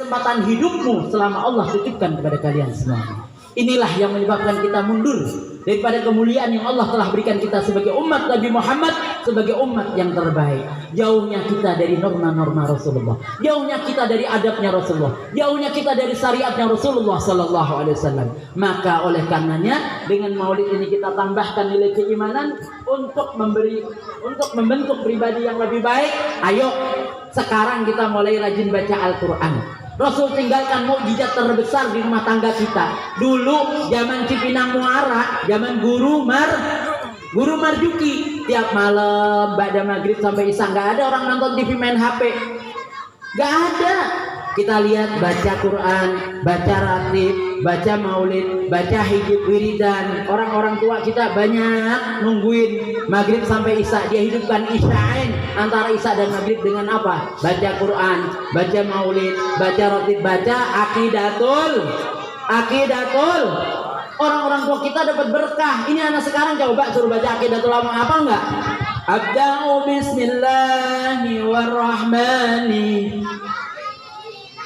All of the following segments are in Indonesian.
kesempatan hidupmu selama Allah titipkan kepada kalian semua. Inilah yang menyebabkan kita mundur daripada kemuliaan yang Allah telah berikan kita sebagai umat Nabi Muhammad, sebagai umat yang terbaik. Jauhnya kita dari norma-norma Rasulullah, jauhnya kita dari adabnya Rasulullah, jauhnya kita dari syariatnya Rasulullah Sallallahu Alaihi Wasallam. Maka oleh karenanya dengan maulid ini kita tambahkan nilai keimanan untuk membentuk pribadi yang lebih baik. Ayo sekarang kita mulai rajin baca Al-Quran. Rasul tinggalkan mukjizat terbesar di rumah tangga kita. Dulu zaman Cipinang Muara, zaman Guru Marjuki, tiap malam ba'da maghrib sampai isya nggak ada orang nonton TV main HP, nggak ada. Kita lihat baca Quran, baca ratib, baca maulid, baca hijab wiridan. Orang-orang tua kita banyak nungguin maghrib sampai isya. Dia hidupkan isya'in, antara isya dan maghrib dengan apa? Baca Quran, baca maulid, baca ratib, baca akidatul. Orang-orang tua kita dapat berkah. Ini anak sekarang coba suruh baca akidatul lama apa enggak? Abda'u bismillahirrahmanirrahim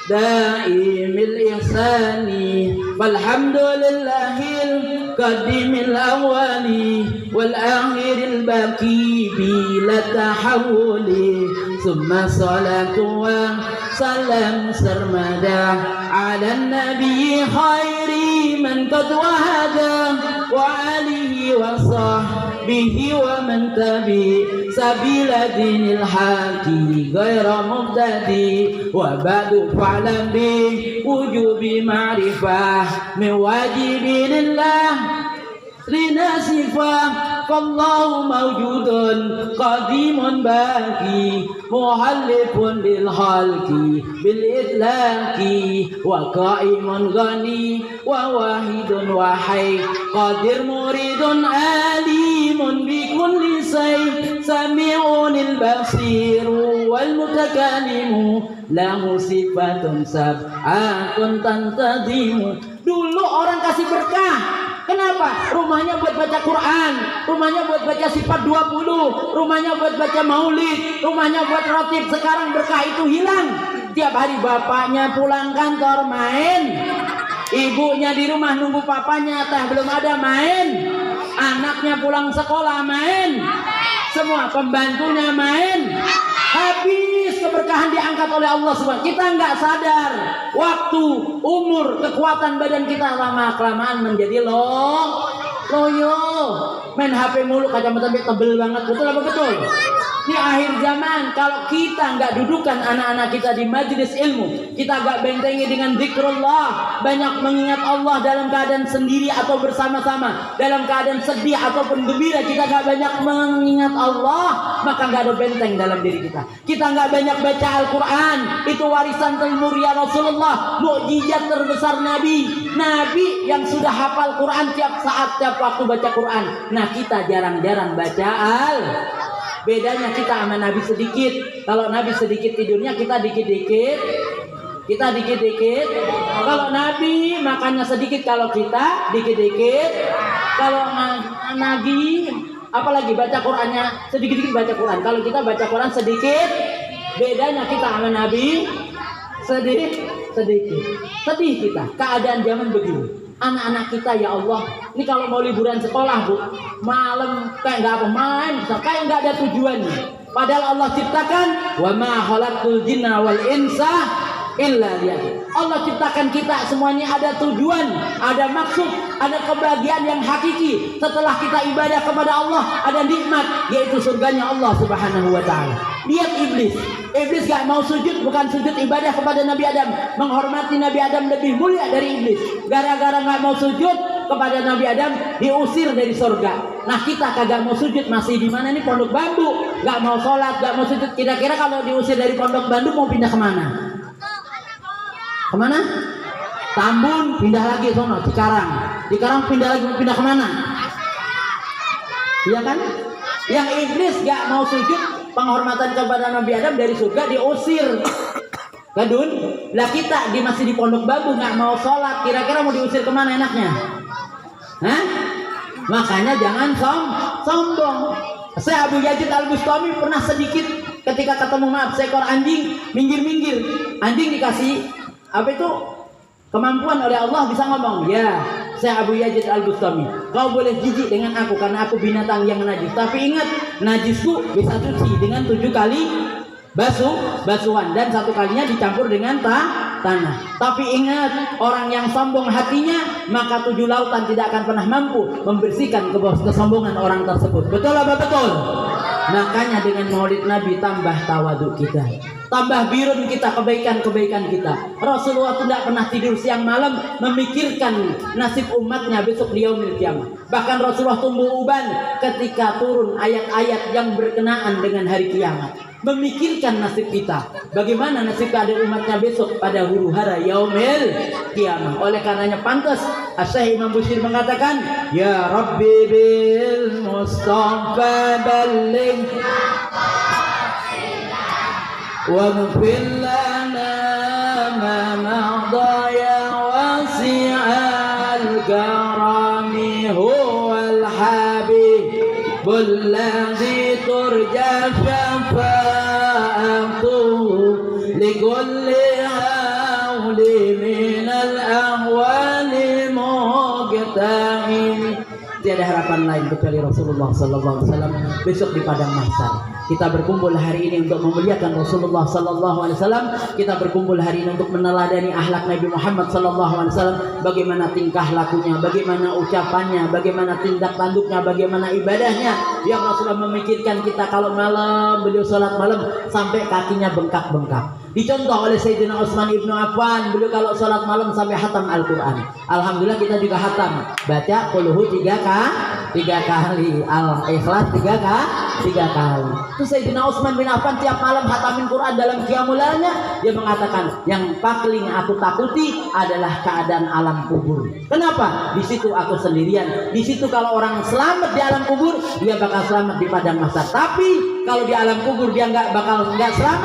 Daimil ihsani Walhamdulillahil Qadimil awali Wal akhiril baki Bila tahawuli Summa salatu wa salam sarmada Ala nabi khairi man qad wahada Wa alihi wa sahbihi wa man tabi Sabila dinil haqi Gaira mubtadi Wa ba'du fa'lam bi Wujubi ma'rifah Min wajibinillah Lina sifah Fallahu mawjudun Qadimun baki Muhallifun bil halki Bil itlaki Wa qaimun ghani Wa wahidun wahai Qadir muridun alimun Bi kulli say Sami'unil basiru Wal mutakalimu Lahu sifatun sab'atun tantadimu. Dulu orang kasih berkah. Kenapa? Rumahnya buat baca Quran, rumahnya buat baca sifat 20, rumahnya buat baca maulid, rumahnya buat ratib. Sekarang berkah itu hilang. Tiap hari bapaknya pulang kantor main, ibunya di rumah nunggu papanya, teh belum ada main, anaknya pulang sekolah main, semua pembantunya main. Habis keberkahan diangkat oleh Allah SWT. Kita nggak sadar waktu, umur, kekuatan badan kita lama kelamaan menjadi loyo. Main HP mulu, kacamata tebel banget. Betul apa betul? Di akhir zaman kalau kita nggak dudukan anak-anak kita di majelis ilmu, kita nggak bentengi dengan zikrullah, banyak mengingat Allah dalam keadaan sendiri atau bersama-sama, dalam keadaan sedih ataupun gembira, kita nggak banyak mengingat Allah, maka nggak ada benteng dalam diri kita. Kita nggak banyak baca Al-Quran, itu warisan termulia Rasulullah, mukjizat terbesar Nabi yang sudah hafal Quran tiap saat, tiap waktu baca Quran. Nah kita jarang-jarang baca Bedanya kita sama Nabi sedikit. Kalau Nabi sedikit tidurnya, kita dikit-dikit. Kalau Nabi makannya sedikit, kalau kita dikit-dikit. Kalau Nabi apalagi baca Qurannya sedikit-dikit baca Quran. Kalau kita baca Quran sedikit. Bedanya kita sama Nabi sedikit. Sedih kita. Keadaan zaman begini. Anak-anak kita ya Allah, ini kalau mau liburan sekolah bu, malam kayak nggak apa main, kayak nggak ada tujuannya. Padahal Allah ciptakan wa ma khalaqtul jinna wal insa illa liya'budun. Allah ciptakan kita semuanya ada tujuan, ada maksud, ada kebahagiaan yang hakiki. Setelah kita ibadah kepada Allah, ada nikmat, yaitu surganya Allah Subhanahu wa taala. Lihat Iblis gak mau sujud, bukan sujud ibadah kepada Nabi Adam, menghormati Nabi Adam lebih mulia dari iblis. Gara-gara gak mau sujud kepada Nabi Adam, diusir dari surga. Nah kita kagak mau sujud, masih di mana nih? Pondok Bambu. Gak mau sholat, gak mau sujud. Kira-kira kalau diusir dari Pondok Bambu mau pindah kemana? Kemana? Tambun, pindah lagi sono. Cikarang pindah lagi, mau pindah kemana? Iya kan? Yang iblis gak mau sujud, penghormatan kepada Nabi Adam, dari surga diusir. Gadun, lah kita masih di Pondok Bambu nggak mau sholat, kira-kira mau diusir kemana enaknya? Hah? Makanya jangan sombong. Saya Abu Yazid Al-Bustami pernah sedikit ketika ketemu seekor anjing minggir-minggir, anjing dikasih Apa itu? Kemampuan oleh Allah bisa ngomong, ya saya Abu Yazid Al-Bustami, kau boleh jijik dengan aku karena aku binatang yang najis. Tapi ingat, najisku bisa suci dengan 7 kali basuhan dan 1 kalinya dicampur dengan tanah. Tapi ingat, orang yang sombong hatinya, maka 7 lautan tidak akan pernah mampu membersihkan kesombongan orang tersebut. Betul apa betul? Makanya dengan maulid Nabi tambah tawadhu kita, tambah birun kita, kebaikan-kebaikan kita. Rasulullah tidak pernah tidur siang malam memikirkan nasib umatnya besok di yaumil qiyamah. Bahkan Rasulullah tumbuh uban ketika turun ayat-ayat yang berkenaan dengan hari kiamat, memikirkan nasib kita, bagaimana nasib keadaan umatnya besok pada huru hara yaumil qiyamah. Oleh karenanya pantas Syekh Imam Busiri mengatakan, ya Rabbi bil Mustafa balligh waghfir lana ma madha ya wasi'al karami huwal habibul ladzi turja syafa'atuhu likulli hawli minal ahwali muqta'im. Tiada harapan lain kecuali Rasulullah sallallahu alaihi wasallam besok di padang mahsyar. Kita berkumpul hari ini untuk memuliakan Rasulullah sallallahu alaihi wasallam. Kita berkumpul hari ini untuk meneladani akhlak Nabi Muhammad sallallahu alaihi wasallam, bagaimana tingkah lakunya, bagaimana ucapannya, bagaimana tindak tanduknya, bagaimana ibadahnya. Yang Rasulullah memikirkan kita kalau malam beliau salat malam sampai kakinya bengkak-bengkak. Dicontoh oleh Sayyidina Utsman ibnu Affan, beliau kalau salat malam sampai hatam Al-Quran. Alhamdulillah kita juga hatam, baca qul hu 3 kali, Al-Ikhlas 3 kali. Terus Sayyidina Utsman bin Affan tiap malam hatamin Quran dalam qiyamulailnya. Dia mengatakan, yang paling aku takuti adalah keadaan alam kubur. Kenapa? Di situ aku sendirian. Di situ kalau orang selamat di alam kubur, dia bakal selamat di padang mahsyar. Tapi kalau di alam kubur dia nggak selamat,